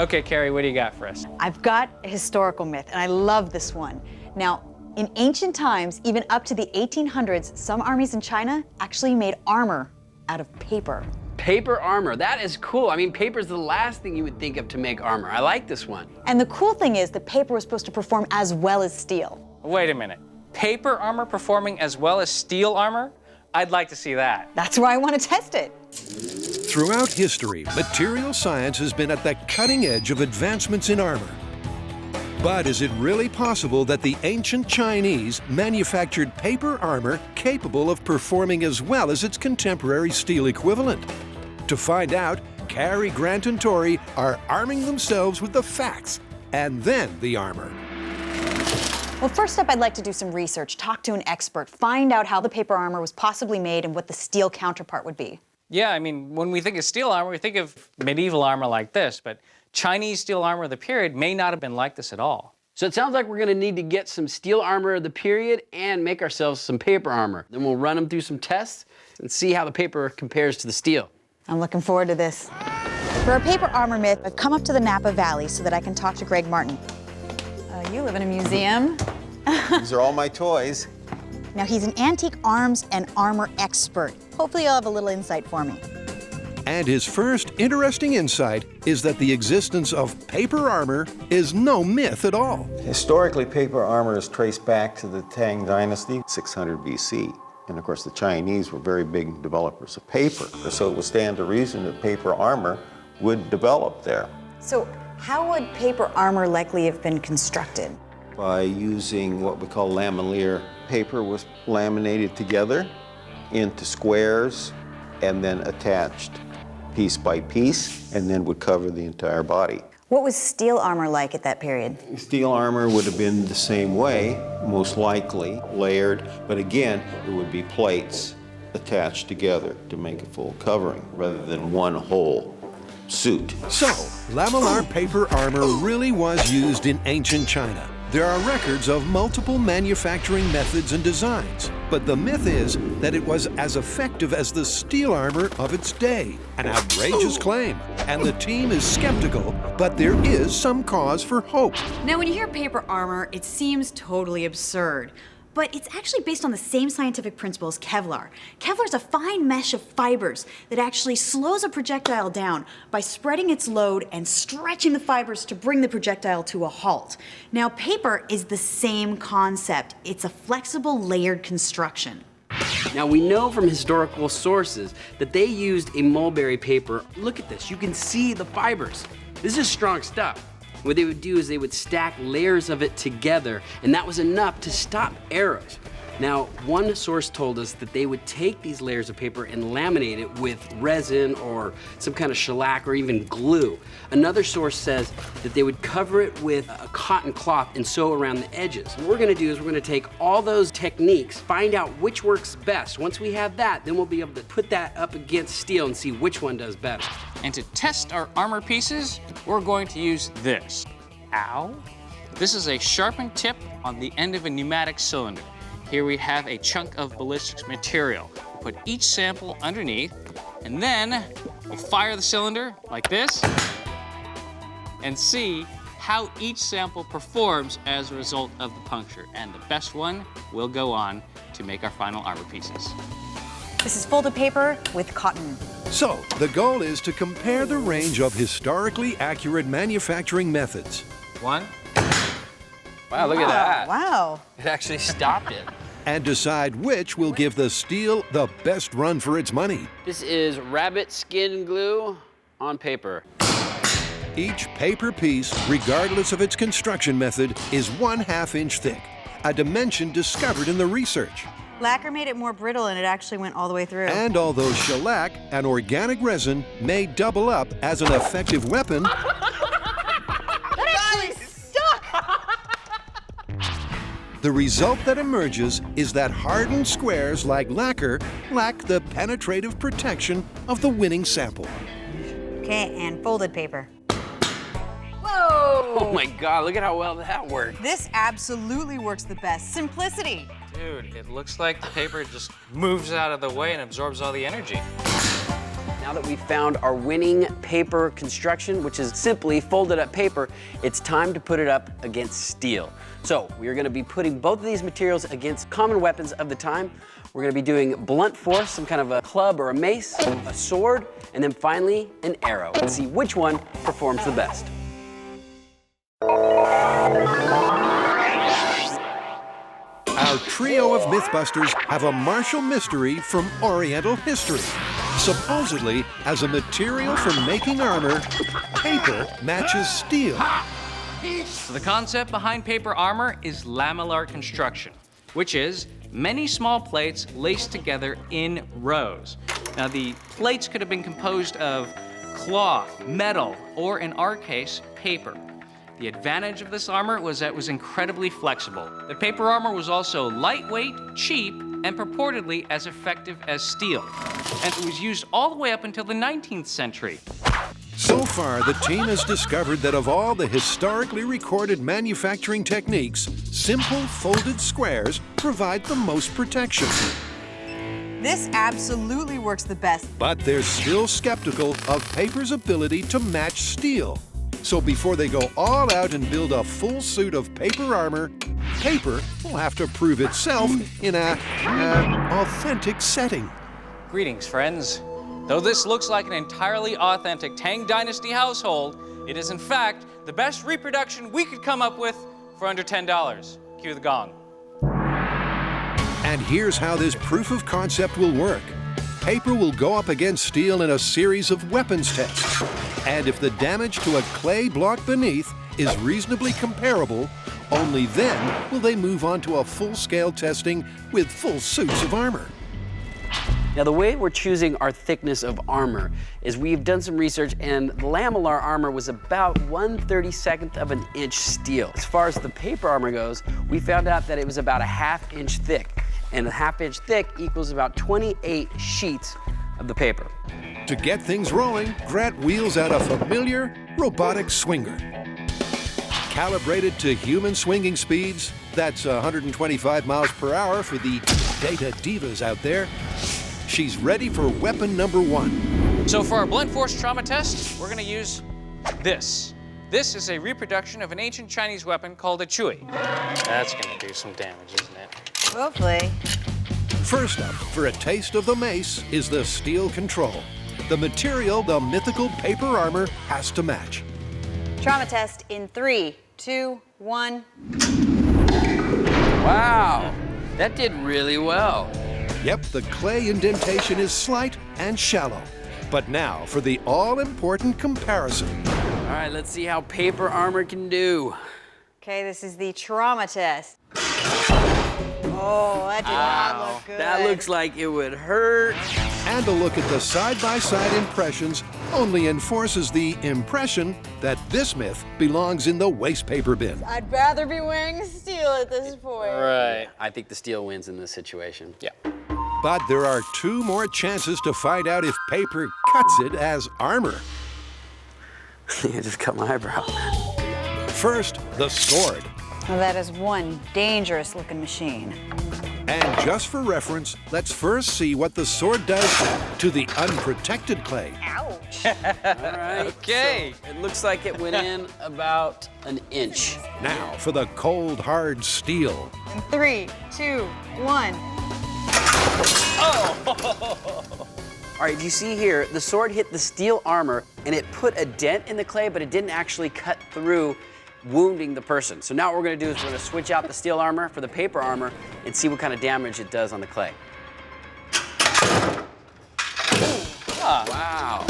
Okay, Kari, what do you got for us? I've got a historical myth, and I love this one. Now, in ancient times, even up to the 1800s, some armies in China actually made armor out of paper. Paper armor, that is cool. I mean, paper's the last thing you would think of to make armor. I like this one. And the cool thing is that paper was supposed to perform as well as steel. Wait a minute. Paper armor performing as well as steel armor? I'd like to see that. That's why I want to test it. Throughout history, material science has been at the cutting edge of advancements in armor. But is it really possible that the ancient Chinese manufactured paper armor capable of performing as well as its contemporary steel equivalent? To find out, Kari, Grant, and Tory are arming themselves with the facts and then the armor. Well, first up, I'd like to do some research, talk to an expert, find out how the paper armor was possibly made and what the steel counterpart would be. Yeah, I mean, when we think of steel armor, we think of medieval armor like this, but Chinese steel armor of the period may not have been like this at all. So it sounds like we're gonna need to get some steel armor of the period and make ourselves some paper armor. Then we'll run them through some tests and see how the paper compares to the steel. I'm looking forward to this. For a paper armor myth, I've come up to the Napa Valley so that I can talk to Greg Martin. You live in a museum. These are all my toys. Now, he's an antique arms and armor expert. Hopefully you'll have a little insight for me. And his first interesting insight is that the existence of paper armor is no myth at all. Historically, paper armor is traced back to the Tang Dynasty, 600 BC. And of course, the Chinese were very big developers of paper. So it would stand to reason that paper armor would develop there. So how would paper armor likely have been constructed? By using what we call lamelleur. Paper was laminated together into squares and then attached piece by piece, and then would cover the entire body. What was steel armor like at that period? Steel armor would have been the same way, most likely, layered, but again, it would be plates attached together to make a full covering, rather than one whole suit. So, lamellar paper armor really was used in ancient China. There are records of multiple manufacturing methods and designs, but the myth is that it was as effective as the steel armor of its day. An outrageous claim, and the team is skeptical, but there is some cause for hope. Now, when you hear paper armor, it seems totally absurd. But it's actually based on the same scientific principle as Kevlar. Kevlar is a fine mesh of fibers that actually slows a projectile down by spreading its load and stretching the fibers to bring the projectile to a halt. Now, paper is the same concept. It's a flexible, layered construction. Now, we know from historical sources that they used a mulberry paper. Look at this, you can see the fibers. This is strong stuff. What they would do is they would stack layers of it together, and that was enough to stop arrows. Now, one source told us that they would take these layers of paper and laminate it with resin or some kind of shellac or even glue. Another source says that they would cover it with a cotton cloth and sew around the edges. What we're gonna do is we're gonna take all those techniques, find out which works best. Once we have that, then we'll be able to put that up against steel and see which one does better. And to test our armor pieces, we're going to use this. Ow. This is a sharpened tip on the end of a pneumatic cylinder. Here we have a chunk of ballistics material. We put each sample underneath, and then we fire the cylinder like this, and see how each sample performs as a result of the puncture. And the best one will go on to make our final armor pieces. This is folded paper with cotton. So, the goal is to compare the range of historically accurate manufacturing methods. One. Wow, look at that. Wow. It actually stopped it. And decide which will give the steel the best run for its money. This is rabbit skin glue on paper. Each paper piece, regardless of its construction method, is 1/2 inch thick, a dimension discovered in the research. Lacquer made it more brittle and it actually went all the way through. And although shellac, an organic resin, may double up as an effective weapon, the result that emerges is that hardened squares like lacquer lack the penetrative protection of the winning sample. Okay, and folded paper. Whoa! Oh my God, look at how well that worked. This absolutely works the best. Simplicity. Dude, it looks like the paper just moves out of the way and absorbs all the energy. Now that we've found our winning paper construction, which is simply folded up paper, it's time to put it up against steel. So we are going to be putting both of these materials against common weapons of the time. We're going to be doing blunt force, some kind of a club or a mace, a sword, and then finally an arrow. Let's see which one performs the best. Our trio of Mythbusters have a martial mystery from Oriental history. Supposedly, as a material for making armor, paper matches steel. So the concept behind paper armor is lamellar construction, which is many small plates laced together in rows. Now the plates could have been composed of cloth, metal, or in our case, paper. The advantage of this armor was that it was incredibly flexible. The paper armor was also lightweight, cheap, and purportedly as effective as steel. And it was used all the way up until the 19th century. So far, the team has discovered that of all the historically recorded manufacturing techniques, simple folded squares provide the most protection. This absolutely works the best. But they're still skeptical of paper's ability to match steel. So before they go all out and build a full suit of paper armor, paper will have to prove itself in an authentic setting. Greetings, friends. Though this looks like an entirely authentic Tang Dynasty household, it is in fact the best reproduction we could come up with for under $10. Cue the gong. And here's how this proof of concept will work. Paper will go up against steel in a series of weapons tests. And if the damage to a clay block beneath is reasonably comparable, only then will they move on to a full-scale testing with full suits of armor. Now the way we're choosing our thickness of armor is we've done some research and the lamellar armor was about 1/32 of an inch steel. As far as the paper armor goes, we found out that it was about a 1/2 inch thick. And a 1/2 inch thick equals about 28 sheets of the paper. To get things rolling, Grant wheels out a familiar robotic swinger. Calibrated to human swinging speeds, that's 125 miles per hour for the data divas out there. She's ready for weapon number 1. So for our blunt force trauma test, we're gonna use this. This is a reproduction of an ancient Chinese weapon called a chui. That's gonna do some damage, isn't it? Hopefully. First up, for a taste of the mace, is the steel control. The material the mythical paper armor has to match. Trauma test in 3, 2, 1. Wow, that did really well. Yep, the clay indentation is slight and shallow. But now for the all-important comparison. All right, let's see how paper armor can do. Okay, this is the trauma test. Oh, that did not look good. That looks like it would hurt. And a look at the side-by-side impressions only enforces the impression that this myth belongs in the waste paper bin. I'd rather be wearing steel at this point. Right. I think the steel wins in this situation. Yeah. But there are 2 more chances to find out if paper cuts it as armor. I just cut my eyebrow. First, the sword. Well, that is one dangerous-looking machine. And just for reference, let's first see what the sword does to the unprotected clay. Ouch. All right. Okay. So it looks like it went in about an inch. Now for the cold, hard steel. In 3, 2, 1. All right, you see here, the sword hit the steel armor and it put a dent in the clay, but it didn't actually cut through, wounding the person. So now what we're gonna do is we're gonna switch out the steel armor for the paper armor and see what kind of damage it does on the clay. Wow.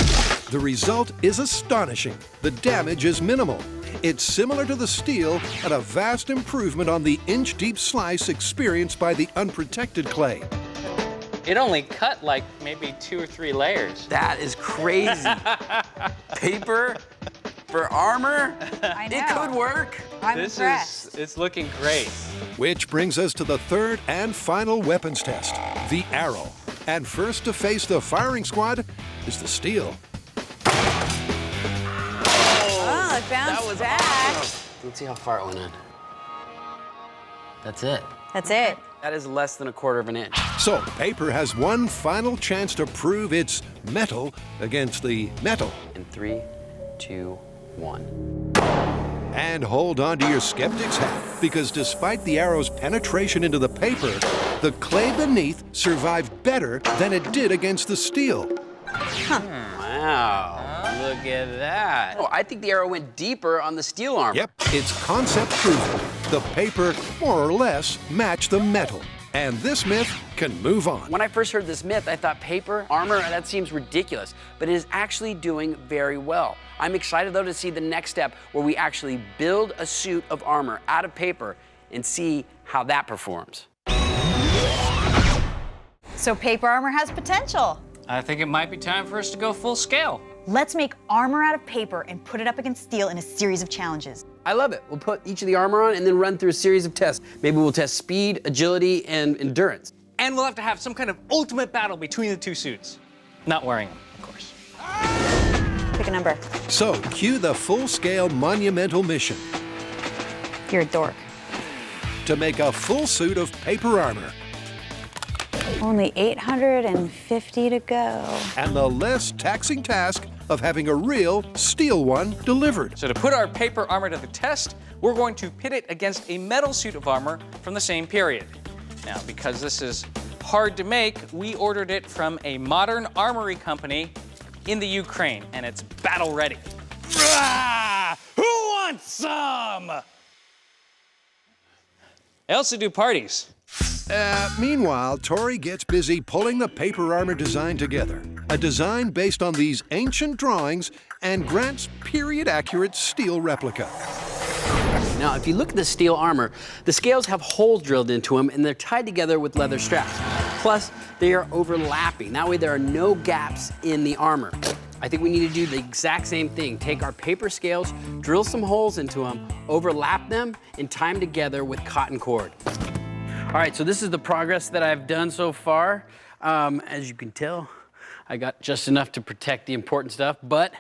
The result is astonishing. The damage is minimal. It's similar to the steel and a vast improvement on the inch-deep slice experienced by the unprotected clay. It only cut like maybe 2 or 3 layers. That is crazy. Paper for armor? I know. It could work. I'm impressed. It's looking great. Which brings us to the third and final weapons test, the arrow. And first to face the firing squad is the steel. Oh, it bounced back. Awesome. Let's see how far it went in. That's it. That's it. That is less than 1/4 of an inch. So paper has one final chance to prove its metal against the metal. In 3, 2, 1. And hold on to your skeptic's hat, because despite the arrow's penetration into the paper, the clay beneath survived better than it did against the steel. Wow, look at that. Oh, I think the arrow went deeper on the steel armor. Yep, it's concept proven. The paper more or less matched the metal. And this myth can move on. When I first heard this myth, I thought paper armor, that seems ridiculous, but it is actually doing very well. I'm excited though to see the next step where we actually build a suit of armor out of paper and see how that performs. So paper armor has potential. I think it might be time for us to go full scale. Let's make armor out of paper and put it up against steel in a series of challenges. I love it. We'll put each of the armor on and then run through a series of tests. Maybe we'll test speed, agility, and endurance. And we'll have to have some kind of ultimate battle between the two suits. Not wearing them, of course. Pick a number. So cue the full-scale monumental mission You're a dork. to make a full suit of paper armor. Only 850 to go. And the less taxing task of having a real steel one delivered. So to put our paper armor to the test, we're going to pit it against a metal suit of armor from the same period. Now, because this is hard to make, we ordered it from a modern armory company in the Ukraine, and it's battle ready. Who wants some? I also do parties. Meanwhile, Tori gets busy pulling the paper armor design together. A design based on these ancient drawings and Grant's period-accurate steel replica. Now, if you look at the steel armor, the scales have holes drilled into them and they're tied together with leather straps. Plus, they are overlapping. That way there are no gaps in the armor. I think we need to do the exact same thing. Take our paper scales, drill some holes into them, overlap them, and tie them together with cotton cord. All right, so this is the progress that I've done so far. As you can tell, I got just enough to protect the important stuff, but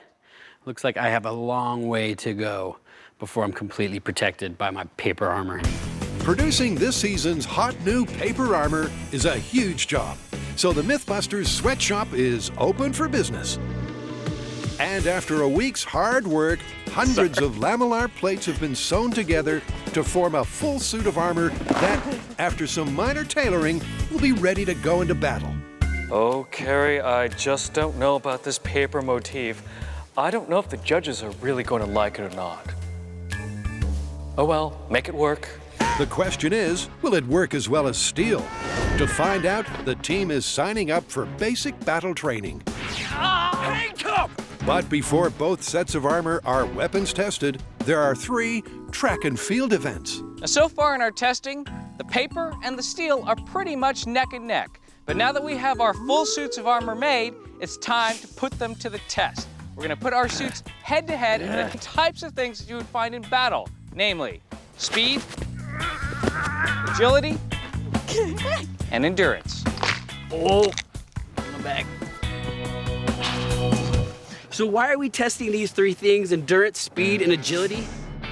looks like I have a long way to go before I'm completely protected by my paper armor. Producing this season's hot new paper armor is a huge job. So the MythBusters sweatshop is open for business. And after a week's hard work, hundreds of lamellar plates have been sewn together to form a full suit of armor that, after some minor tailoring, will be ready to go into battle. Oh, Kari, I just don't know about this paper motif. I don't know if the judges are really going to like it or not. Oh well, make it work. The question is, will it work as well as steel? To find out, the team is signing up for basic battle training. But before both sets of armor are weapons tested, there are 3 track and field events. Now, so far in our testing, the paper and the steel are pretty much neck and neck. But now that we have our full suits of armor made, it's time to put them to the test. We're gonna put our suits head to head in the types of things that you would find in battle, namely speed, agility, and endurance. Oh, I'm back. So why are we testing these 3 things, endurance, speed, and agility?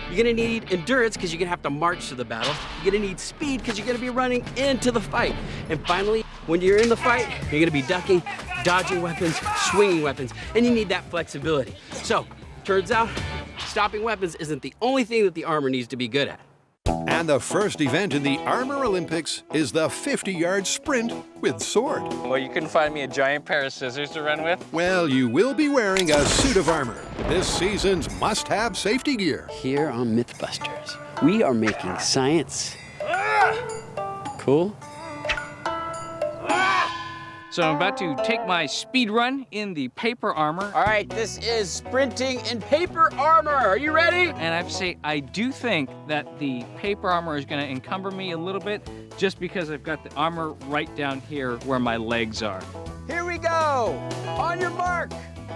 You're gonna need endurance because you're gonna have to march to the battle. You're gonna need speed because you're gonna be running into the fight. And finally, when you're in the fight, you're gonna be ducking, dodging weapons, swinging weapons, and you need that flexibility. So, turns out, stopping weapons isn't the only thing that the armor needs to be good at. And the first event in the Armor Olympics is the 50-yard sprint with sword. Well, you couldn't find me a giant pair of scissors to run with? Well, you will be wearing a suit of armor, this season's must-have safety gear. Here on MythBusters, we are making science cool. So I'm about to take my speed run in the paper armor. All right, this is sprinting in paper armor. Are you ready? And I have to say, I do think that the paper armor is gonna encumber me a little bit just because I've got the armor right down here where my legs are. Here we go. On your mark,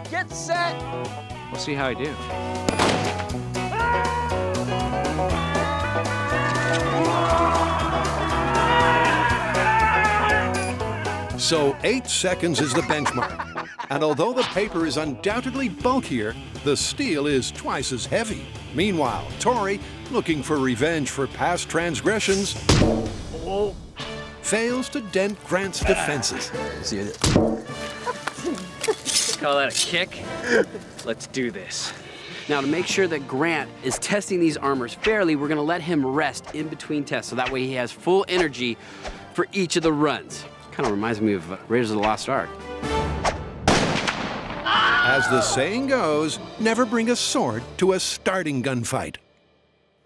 get set. We'll see how I do. So 8 seconds is the benchmark. And although the paper is undoubtedly bulkier, the steel is twice as heavy. Meanwhile, Tori, looking for revenge for past transgressions, fails to dent Grant's defenses. Call that a kick? Let's do this. Now, to make sure that Grant is testing these armors fairly, we're gonna let him rest in between tests so that way he has full energy for each of the runs. Kind of reminds me of Raiders of the Lost Ark. As the saying goes, never bring a sword to a starting gunfight.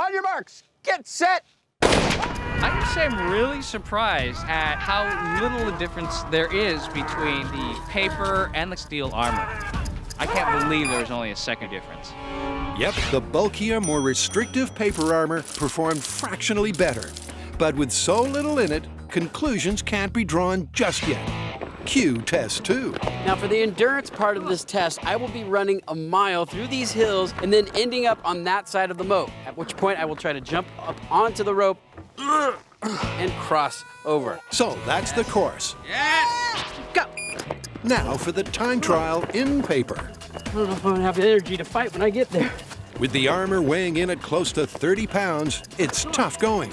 On your marks, get set. I can say I'm really surprised at how little a difference there is between the paper and the steel armor. I can't believe there's only a second difference. Yep, the bulkier, more restrictive paper armor performed fractionally better. But with so little in it, conclusions can't be drawn just yet. Cue test 2. Now, for the endurance part of this test, I will be running a mile through these hills and then ending up on that side of the moat, at which point I will try to jump up onto the rope and cross over. So that's the course. Yes! Go! Now for the time trial in paper. I don't know if I'm gonna have the energy to fight when I get there. With the armor weighing in at close to 30 pounds, it's tough going.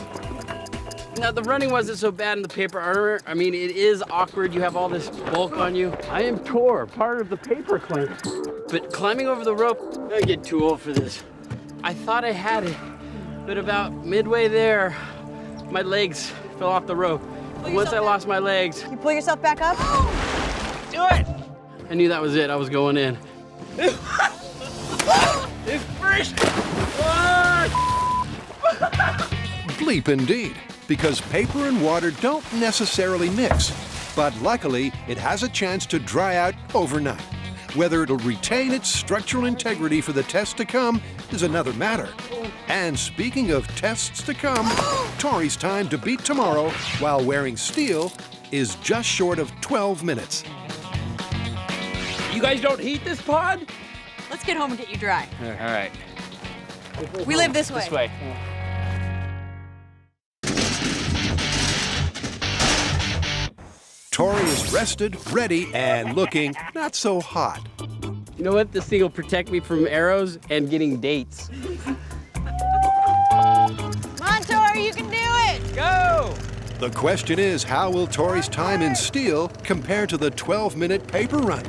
Now, the running wasn't so bad in the paper armor. I mean, it is awkward. You have all this bulk on you. I am Tor, part of the paper clan. But climbing over the rope, I get too old for this. I thought I had it, but about midway there, my legs fell off the rope. And once I lost my legs, You pull yourself back up? do it! I knew that was it. I was going in. It's fresh! Bleep indeed, because paper and water don't necessarily mix. But luckily, it has a chance to dry out overnight. Whether it'll retain its structural integrity for the test to come is another matter. And speaking of tests to come, Tori's time to beat tomorrow while wearing steel is just short of 12 minutes. You guys don't heat this pod? Let's get home and get you dry. All right. We live this way. This way. Tori is rested, ready, and looking not so hot. You know what? This thing will protect me from arrows and getting dates. Come on, Tori, you can do it! Go! The question is, how will Tori's time in steel compare to the 12-minute paper run?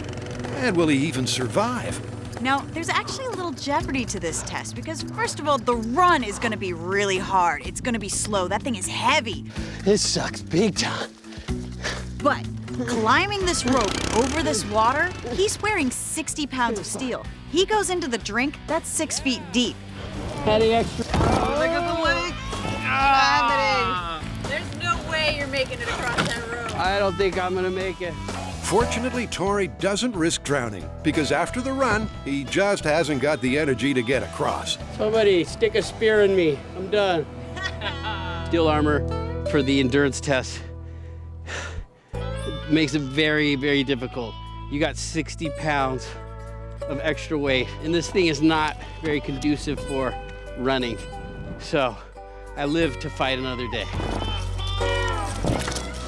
And will he even survive? Now, there's actually a little jeopardy to this test because, first of all, the run is going to be really hard. It's going to be slow. That thing is heavy. This sucks big time. But climbing this rope over this water, he's wearing 60 pounds of steel. He goes into the drink, that's 6 feet deep. Adding extra. Look at the lake. Happening. There's no way you're making it across that road. I don't think I'm gonna make it. Fortunately, Tori doesn't risk drowning because after the run, he just hasn't got the energy to get across. Somebody stick a spear in me. I'm done. Steel armor for the endurance test makes it very, very difficult. You got 60 pounds of extra weight, and this thing is not very conducive for running. So I live to fight another day.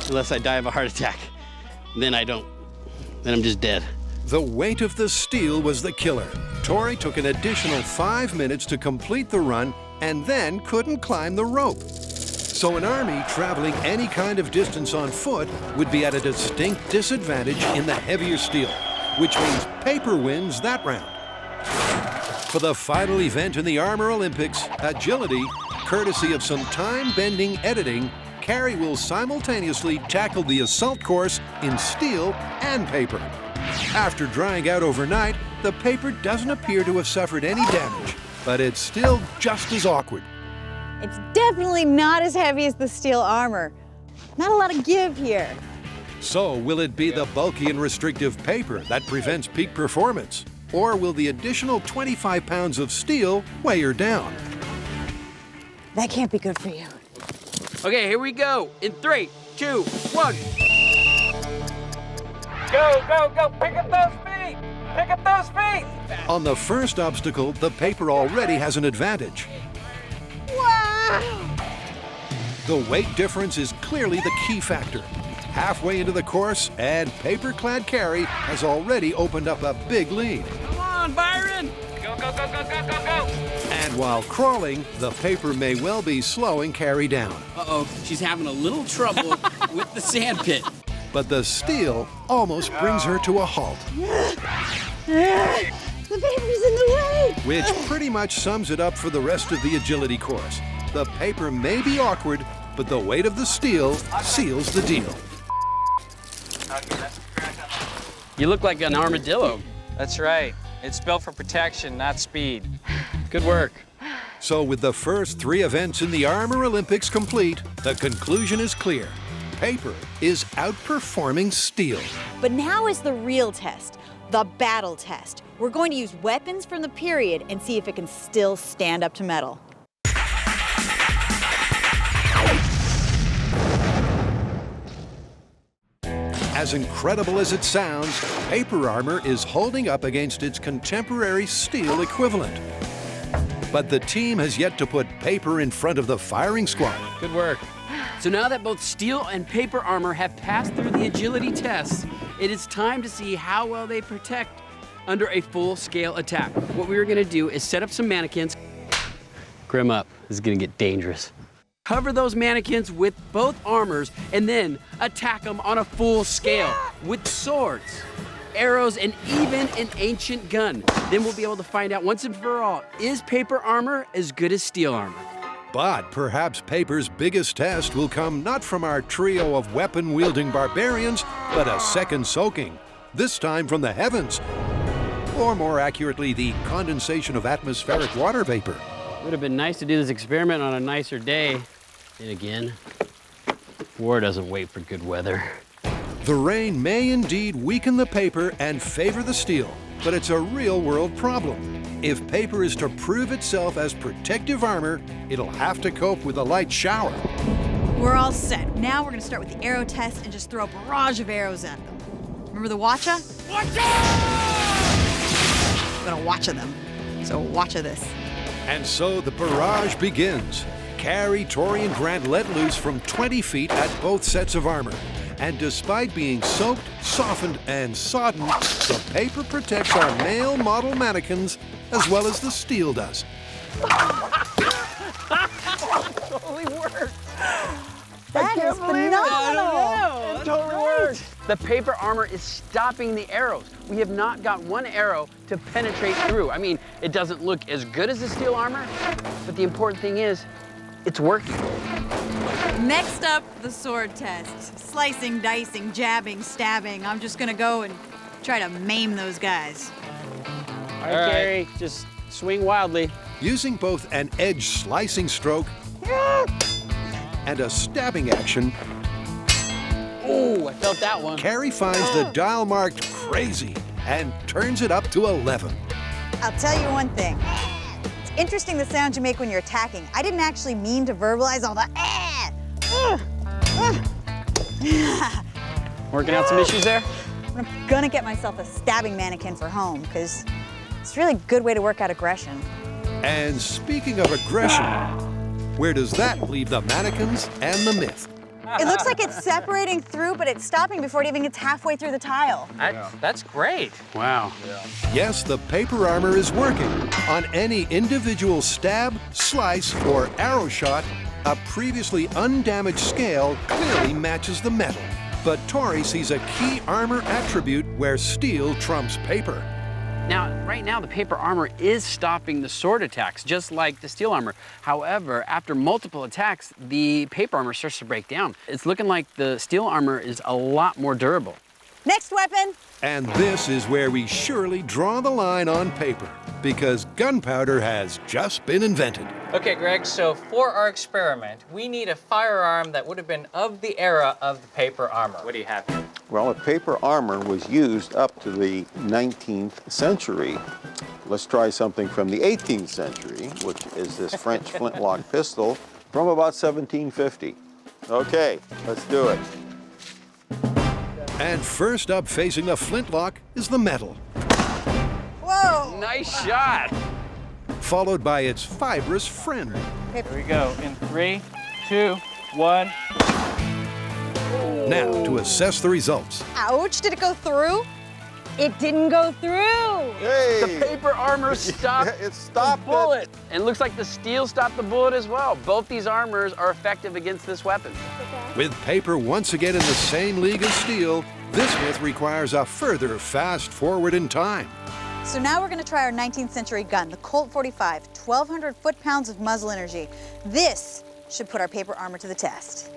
Unless I die of a heart attack, then I don't. Then I'm just dead. The weight of the steel was the killer. Tori took an additional 5 minutes to complete the run and then couldn't climb the rope. So an army traveling any kind of distance on foot would be at a distinct disadvantage in the heavier steel, which means paper wins that round. For the final event in the Armor Olympics, agility, courtesy of some time-bending editing, Kari will simultaneously tackle the assault course in steel and paper. After drying out overnight, the paper doesn't appear to have suffered any damage, but it's still just as awkward. It's definitely not as heavy as the steel armor. Not a lot of give here. So will it be the bulky and restrictive paper that prevents peak performance? Or will the additional 25 pounds of steel weigh her down? That can't be good for you. Okay, here we go. In 3, 2, 1. Go, go, go! Pick up those feet! Pick up those feet! On the first obstacle, the paper already has an advantage. Wow! The weight difference is clearly the key factor. Halfway into the course, and paper-clad Kari has already opened up a big lead. Come on, Byron! Go, go, go, go, go, go, go! And while crawling, the paper may well be slowing Kari down. Uh-oh, she's having a little trouble with the sand pit. But the steel almost brings her to a halt. The paper's in the way! Which pretty much sums it up for the rest of the agility course. The paper may be awkward, but the weight of the steel seals the deal. You look like an armadillo. That's right. It's built for protection, not speed. Good work. So with the first 3 events in the Armor Olympics complete, the conclusion is clear. Paper is outperforming steel. But now is the real test, the battle test. We're going to use weapons from the period and see if it can still stand up to metal. As incredible as it sounds, paper armor is holding up against its contemporary steel equivalent. But the team has yet to put paper in front of the firing squad. Good work. So now that both steel and paper armor have passed through the agility tests, it is time to see how well they protect under a full-scale attack. What we're gonna do is set up some mannequins. Grim up, this is gonna get dangerous. Cover those mannequins with both armors and then attack them on a full scale with swords, arrows, and even an ancient gun. Then we'll be able to find out once and for all, is paper armor as good as steel armor? But perhaps paper's biggest test will come not from our trio of weapon-wielding barbarians, but a second soaking, this time from the heavens. Or more accurately, the condensation of atmospheric water vapor. Would have been nice to do this experiment on a nicer day. And again, war doesn't wait for good weather. The rain may indeed weaken the paper and favor the steel, but it's a real-world problem. If paper is to prove itself as protective armor, it'll have to cope with a light shower. We're all set. Now we're gonna start with the arrow test and just throw a barrage of arrows at them. Remember the watcha? Watcha! I'm gonna watcha them. So watcha this. And so the barrage begins. Kari, Tory, and Grant let loose from 20 feet at both sets of armor. And despite being soaked, softened, and sodden, the paper protects our male model mannequins as well as the steel does. Totally worked. That is phenomenal! It totally worked. The paper armor is stopping the arrows. We have not got one arrow to penetrate through. I mean, it doesn't look as good as the steel armor, but the important thing is, it's working. Next up, the sword test. Slicing, dicing, jabbing, stabbing. I'm just gonna go and try to maim those guys. All right, Kari, just swing wildly. Using both an edge slicing stroke and a stabbing action, Oh, I felt that one. Kari finds the dial marked crazy and turns it up to 11. I'll tell you one thing. It's interesting the sound you make when you're attacking. I didn't actually mean to verbalize all the Working out some issues there? I'm gonna get myself a stabbing mannequin for home, because it's a really good way to work out aggression. And speaking of aggression, where does that leave the mannequins and the myth? It looks like it's separating through, but it's stopping before it even gets halfway through the tile. That's great. Wow. Yes, the paper armor is working. On any individual stab, slice, or arrow shot, a previously undamaged scale clearly matches the metal. But Tory sees a key armor attribute where steel trumps paper. Now, right now, the paper armor is stopping the sword attacks, just like the steel armor. However, after multiple attacks, the paper armor starts to break down. It's looking like the steel armor is a lot more durable. Next weapon. And this is where we surely draw the line on paper, because gunpowder has just been invented. Okay, Greg, so for our experiment, we need a firearm that would have been of the era of the paper armor. What do you have here? Well, a paper armor was used up to the 19th century. Let's try something from the 18th century, which is this French flintlock pistol from about 1750. Okay, let's do it. And first up facing the flintlock is the metal, Whoa! Nice shot. followed by its fibrous friend. Here we go, in 3, 2, 1. Now, to assess the results. Ouch, did it go through? It didn't go through. Hey! The paper armor stopped It stopped the bullet. And it looks like the steel stopped the bullet as well. Both these armors are effective against this weapon. With paper once again in the same league as steel, this myth requires a further fast forward in time. So now we're gonna try our 19th century gun, the Colt 45, 1,200 foot-pounds of muzzle energy. This should put our paper armor to the test.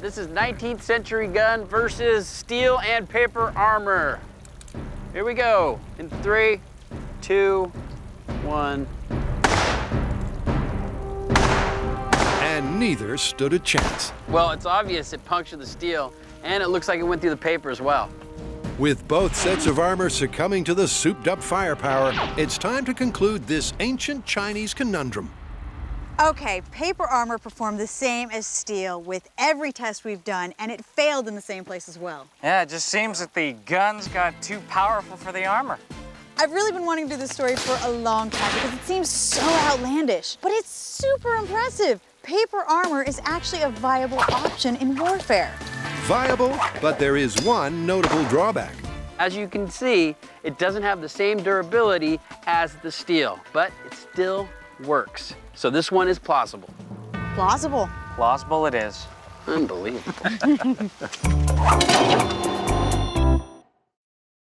This is 19th century gun versus steel and paper armor. Here we go. In 3, 2, 1. And neither stood a chance. Well, it's obvious it punctured the steel, and it looks like it went through the paper as well. With both sets of armor succumbing to the souped-up firepower, it's time to conclude this ancient Chinese conundrum. Okay, paper armor performed the same as steel with every test we've done, and it failed in the same place as well. Yeah, it just seems that the guns got too powerful for the armor. I've really been wanting to do this story for a long time because it seems so outlandish, but it's super impressive. Paper armor is actually a viable option in warfare. Viable, but there is one notable drawback. As you can see, it doesn't have the same durability as the steel, but it still works. So this one is plausible. Plausible. Plausible it is. Unbelievable.